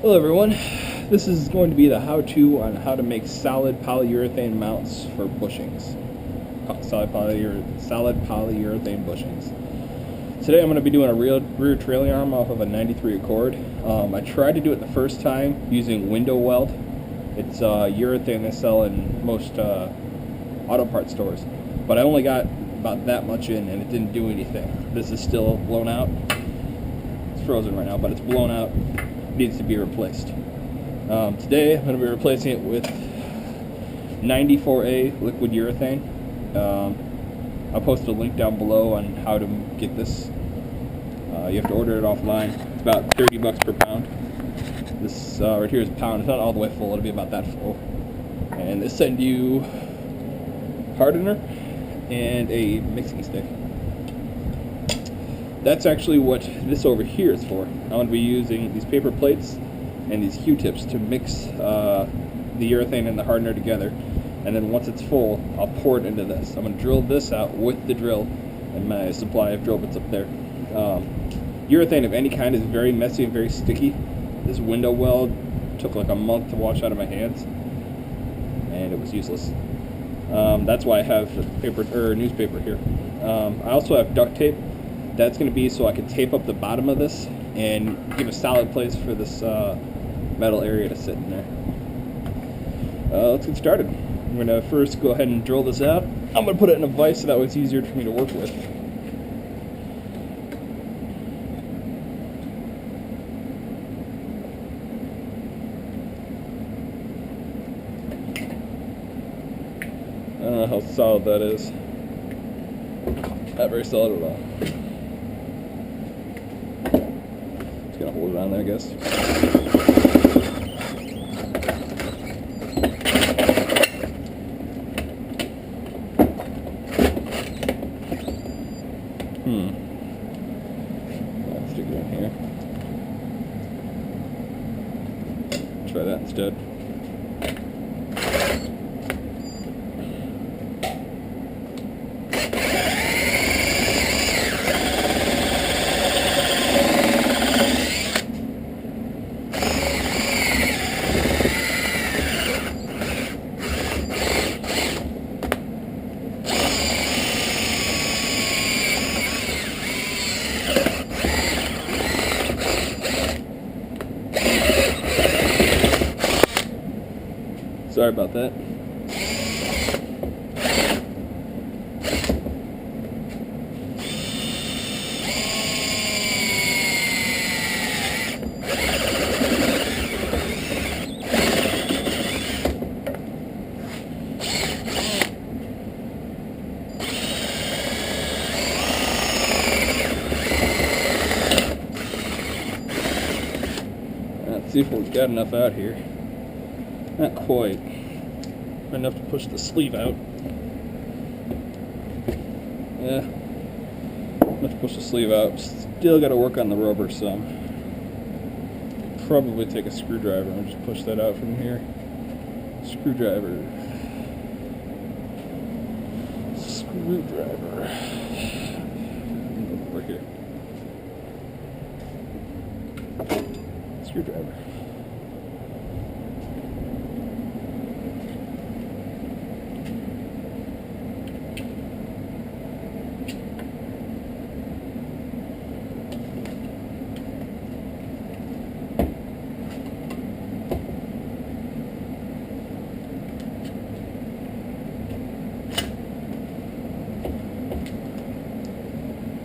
Hello everyone, this is going to be the how-to on how to make solid polyurethane mounts for bushings. Solid polyurethane bushings. Today I'm going to be doing a rear trailing arm off of a 93 Accord. I tried to do it the first time using window weld. It's urethane they sell in most auto parts stores. But I only got about that much in and it didn't do anything. This is still blown out. It's frozen right now, but it's blown out. Needs to be replaced. Today I'm going to be replacing it with 94A liquid urethane. I'll post a link down below on how to get this. You have to order it offline. It's about $30 per pound. This right here is a pound. It's not all the way full. It'll be about that full. And they send you hardener and a mixing stick. That's actually what this over here is for. I'm going to be using these paper plates and these Q-tips to mix the urethane and the hardener together. And then once it's full, I'll pour it into this. I'm going to drill this out with the drill and my supply of drill bits up there. Urethane of any kind is very messy and very sticky. This window weld took like a month to wash out of my hands, and it was useless. That's why I have paper or newspaper here. I also have duct tape. That's going to be so I can tape up the bottom of this and give a solid place for this metal area to sit in there. Let's get started. I'm going to first go ahead and drill this out. I'm going to put it in a vise so that way it's easier for me to work with. I don't know how solid that is. Not very solid at all. Just gonna hold it on there, I guess. Let's stick it in here. Try that instead. Sorry about that. Let's see if we've got enough out here. Not quite. Enough to push the sleeve out. Yeah. Enough to push the sleeve out. Still got to work on the rubber some. Probably take a screwdriver and just push that out from here. Screwdriver. Screwdriver. Over here. Screwdriver.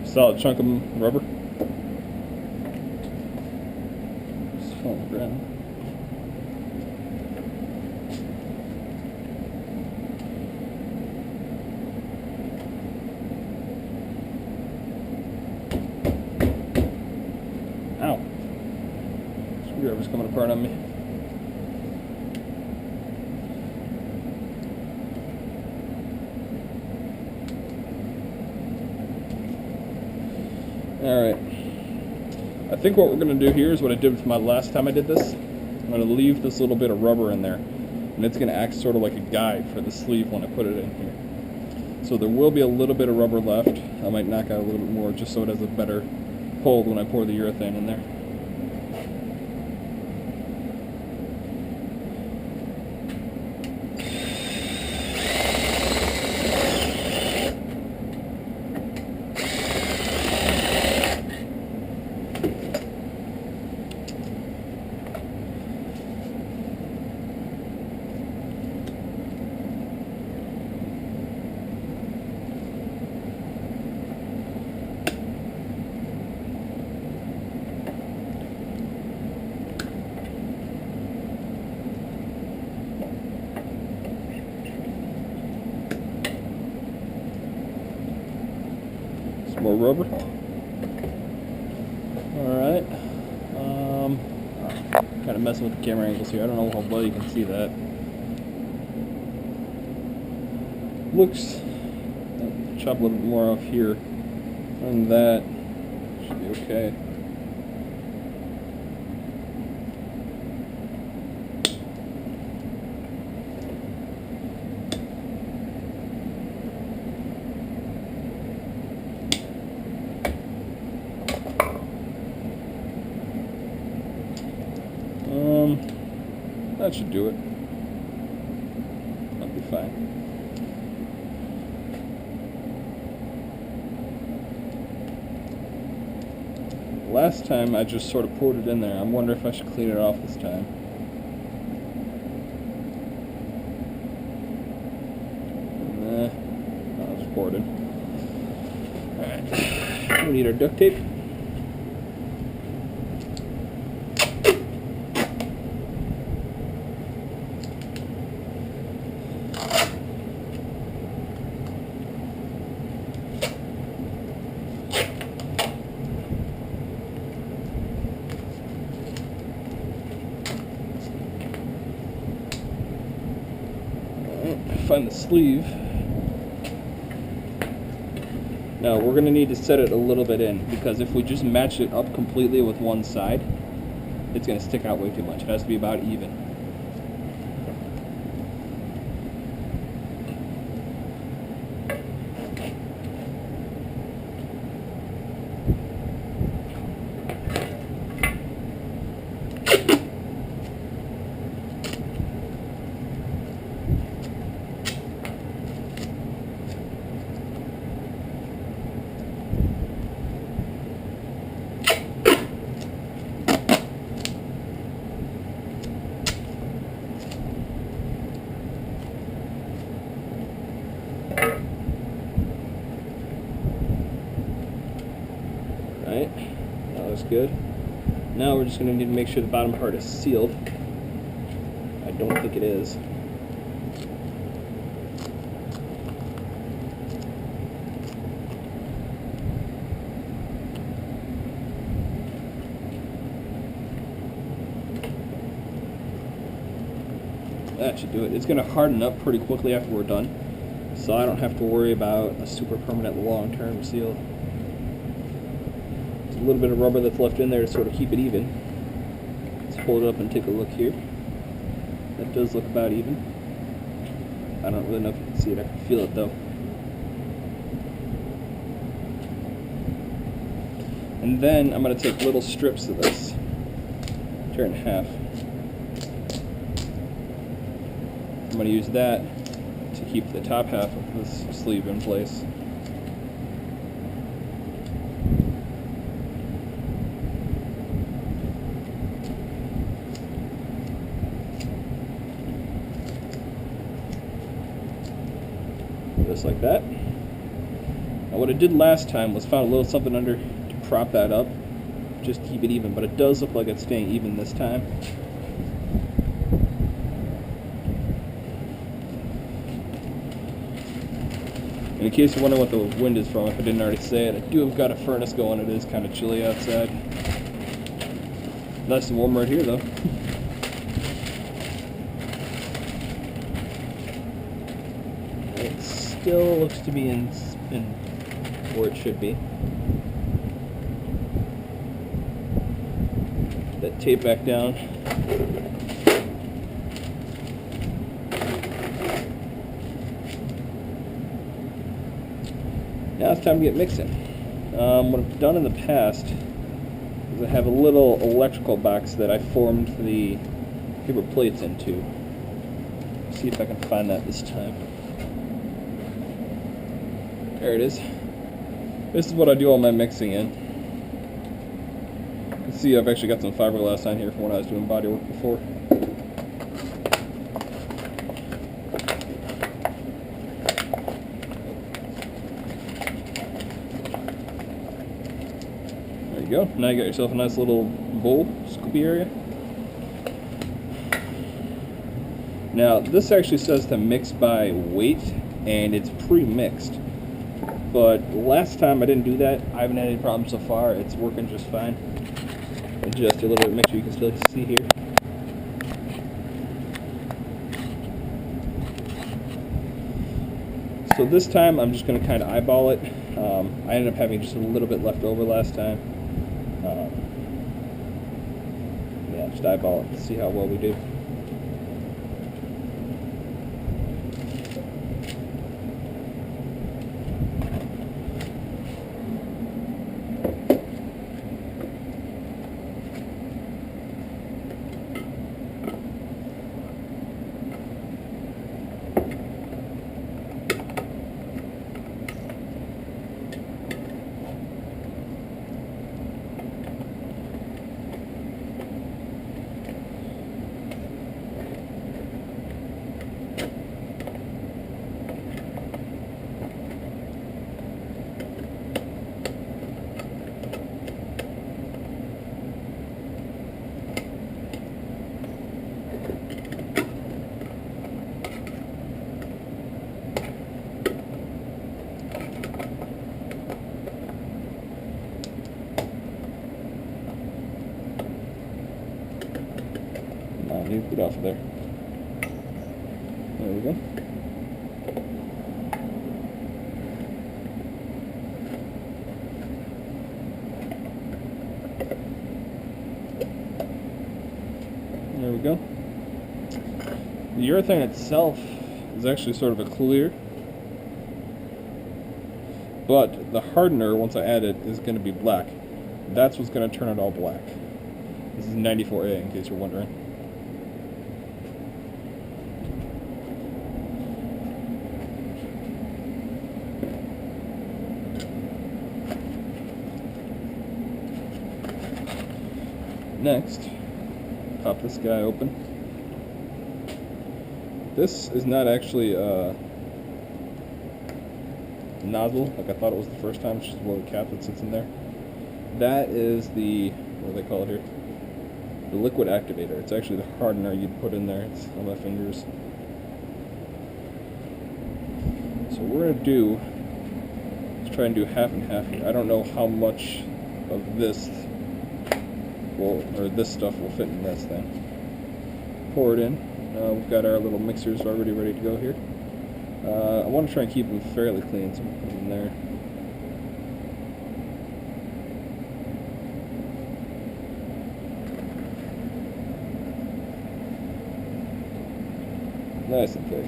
Solid chunk of rubber. Just fall on the ground. Ow. Screwdriver's coming apart on me. Alright, I think what we're going to do here is what I did with my last time I did this. I'm going to leave this little bit of rubber in there, and it's going to act sort of like a guide for the sleeve when I put it in here. So there will be a little bit of rubber left. I might knock out a little bit more just so it has a better hold when I pour the urethane in there. more rubber. Alright. Kind of messing with the camera angles here. I don't know how well you can see that. Looks... chop a little bit more off here. And that should be okay. That should do it. That'll be fine. Last time I just sort of poured it in there. I'm wondering if I should clean it off this time. Nah, I'll just pour it in. Alright. We need our duct tape. Find the sleeve. Now we're going to need to set it a little bit in, because if we just match it up completely with one side, it's going to stick out way too much. It has to be about even. Right, that looks good. Now we're just going to need to make sure the bottom part is sealed. I don't think it is. That should do it. It's going to harden up pretty quickly after we're done, so I don't have to worry about a super permanent long-term seal. A little bit of rubber that's left in there to sort of keep it even. Let's hold it up and take a look here. That does look about even. I don't really know if you can see it. I can feel it though. And then I'm going to take little strips of this, tear it in half. I'm going to use that to keep the top half of this sleeve in place. Just like that. Now what I did last time was found a little something under to prop that up, just to keep it even, but it does look like it's staying even this time. In case you're wondering what the wind is from, if I didn't already say it, I do have got a furnace going. It is kind of chilly outside. Nice and warm right here though. It still looks to be in where it should be. Put that tape back down. Now it's time to get mixing. What I've done in the past is I have a little electrical box that I formed the paper plates into. Let's see if I can find that this time. There it is. This is what I do all my mixing in. You can see I've actually got some fiberglass on here from when I was doing body work before. There you go. Now you got yourself a nice little bowl, scoopy area. Now this actually says to mix by weight, and it's pre-mixed. but last time I didn't do that. I haven't had any problems so far. It's working just fine. Adjust a little bit, make sure you can still see here. So this time I'm just going to kind of eyeball it. I ended up having just a little bit left over last time. Yeah, just eyeball it to see how well we do. Get off of there. There we go. There we go. The urethane itself is actually sort of a clear, but the hardener, once I add it, is going to be black. That's what's going to turn it all black. This is 94A, in case you're wondering. Next, pop this guy open. This is not actually a nozzle like I thought it was the first time. It's just a little cap that sits in there. That is the, what do they call it here? The liquid activator. It's actually the hardener you'd put in there. It's on my fingers. So what we're going to do is try and do half and half here. I don't know how much of this this stuff will fit in this thing. Pour it in. We've got our little mixers already ready to go here. I want to try and keep them fairly clean, so we'll put them in there. Nice and thick.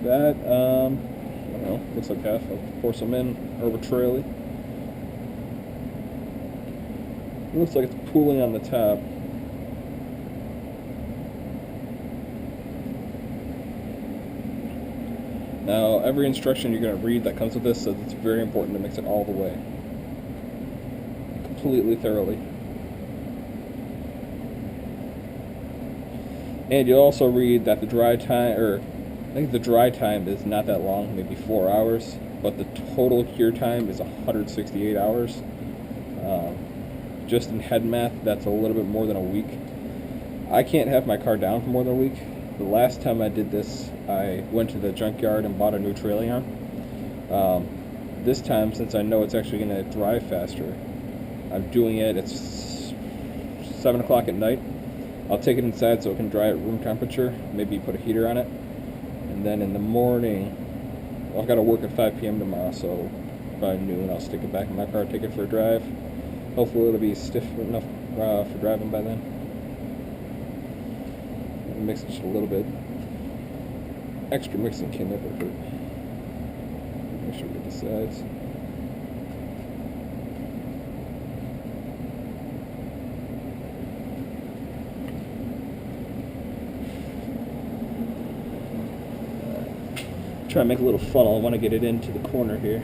That, I don't know, looks like half. I'll pour some in arbitrarily. It looks like it's pooling on the top. Now, every instruction you're going to read that comes with this says it's very important to mix it all the way. Completely thoroughly. And you'll also read that the dry time, I think the dry time is not that long, maybe 4 hours, but the total cure time is 168 hours. Just in head math, that's a little bit more than a week. I can't have my car down for more than a week. The last time I did this, I went to the junkyard and bought a new trailing arm. This time, since I know it's actually going to dry faster, I'm doing it, it's 7 o'clock at night. I'll take it inside so it can dry at room temperature, maybe put a heater on it. And then in the morning, well, I've got to work at 5 p.m. tomorrow, so by noon I'll stick it back in my car, take it for a drive. Hopefully it'll be stiff enough for driving by then. And mix it just a little bit. Extra mixing can never hurt. Make sure we get the sides. Try and make a little funnel. I want to get it into the corner here.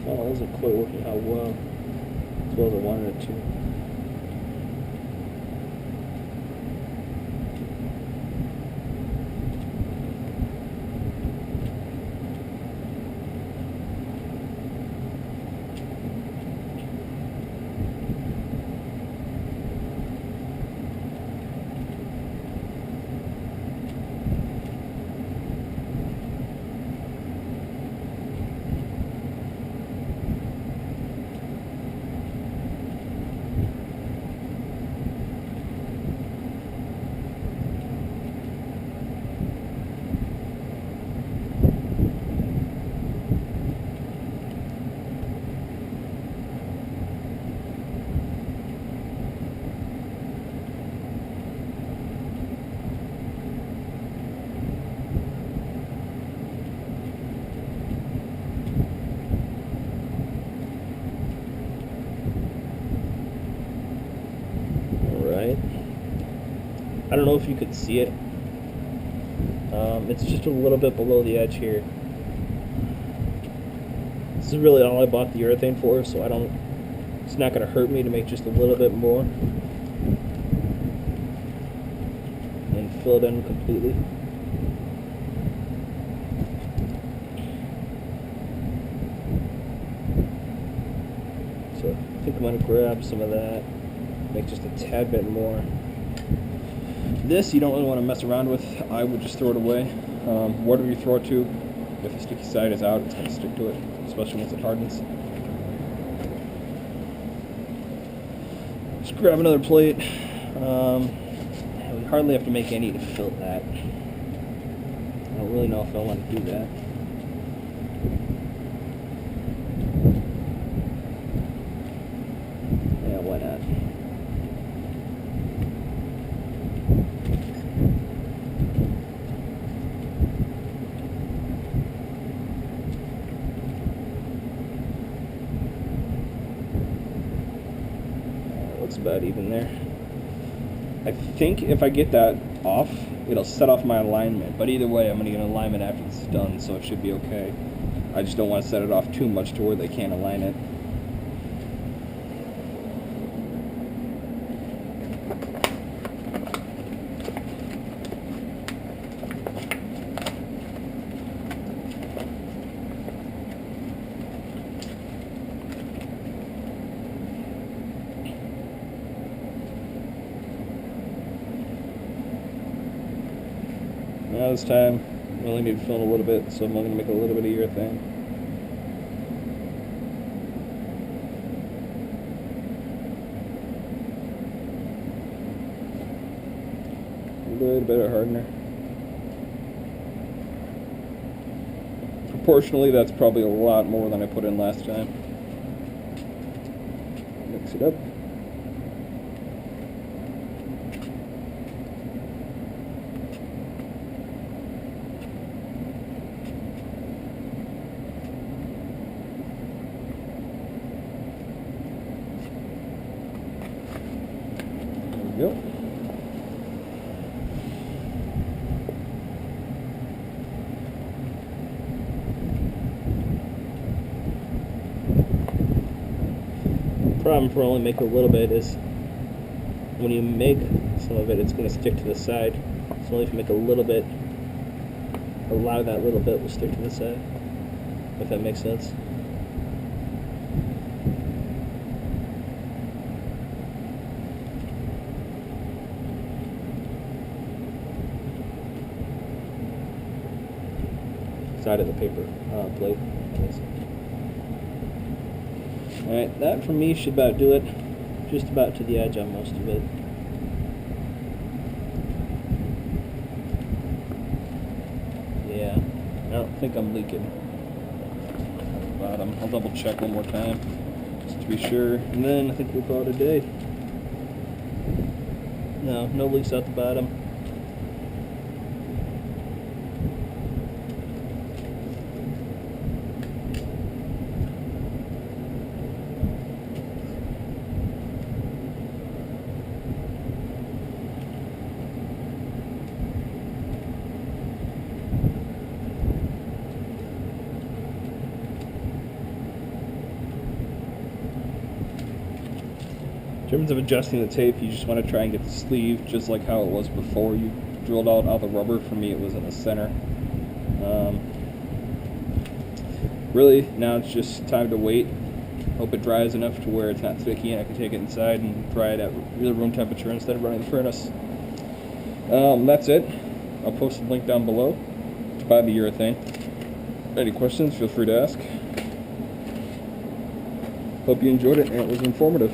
Funnel isn't quite working out well as I wanted it to. I don't know if you could see it. It's just a little bit below the edge here. This is really all I bought the urethane for, so it's not going to hurt me to make just a little bit more and fill it in completely. So I think I'm going to grab some of that, make just a tad bit more. This you don't really want to mess around with. I would just throw it away. Whatever you throw it to, if the sticky side is out, it's going to stick to it, especially once it hardens. Just grab another plate. We hardly have to make any to fill that. I don't really know if I want to do that. Yeah, why not? Looks about even there. I think if I get that off, it'll set off my alignment, but either way I'm going to get an alignment after it's done, so it should be okay. I just don't want to set it off too much to where they can't align it. Now this time, I only need to fill in a little bit, so I'm only going to make a little bit of urethane. A little bit of hardener. Proportionally, that's probably a lot more than I put in last time. Mix it up. Yep. Problem for only making a little bit is when you make some of it, it's going to stick to the side. So only if you make a little bit, a lot of that little bit will stick to the side, if that makes sense. Side of the paper plate. Alright, that for me should about do it. Just about to the edge on most of it. Yeah, I don't think I'm leaking at the bottom. I'll double check one more time just to be sure, and then I think we'll call it a day. No leaks out the bottom. In terms of adjusting the tape, you just want to try and get the sleeve just like how it was before you drilled out all the rubber. For me, it was in the center. Really, now it's just time to wait. Hope it dries enough to where it's not sticky and I can take it inside and dry it at real room temperature instead of running the furnace. That's it. I'll post the link down below to buy the urethane. Any questions, feel free to ask. Hope you enjoyed it and it was informative.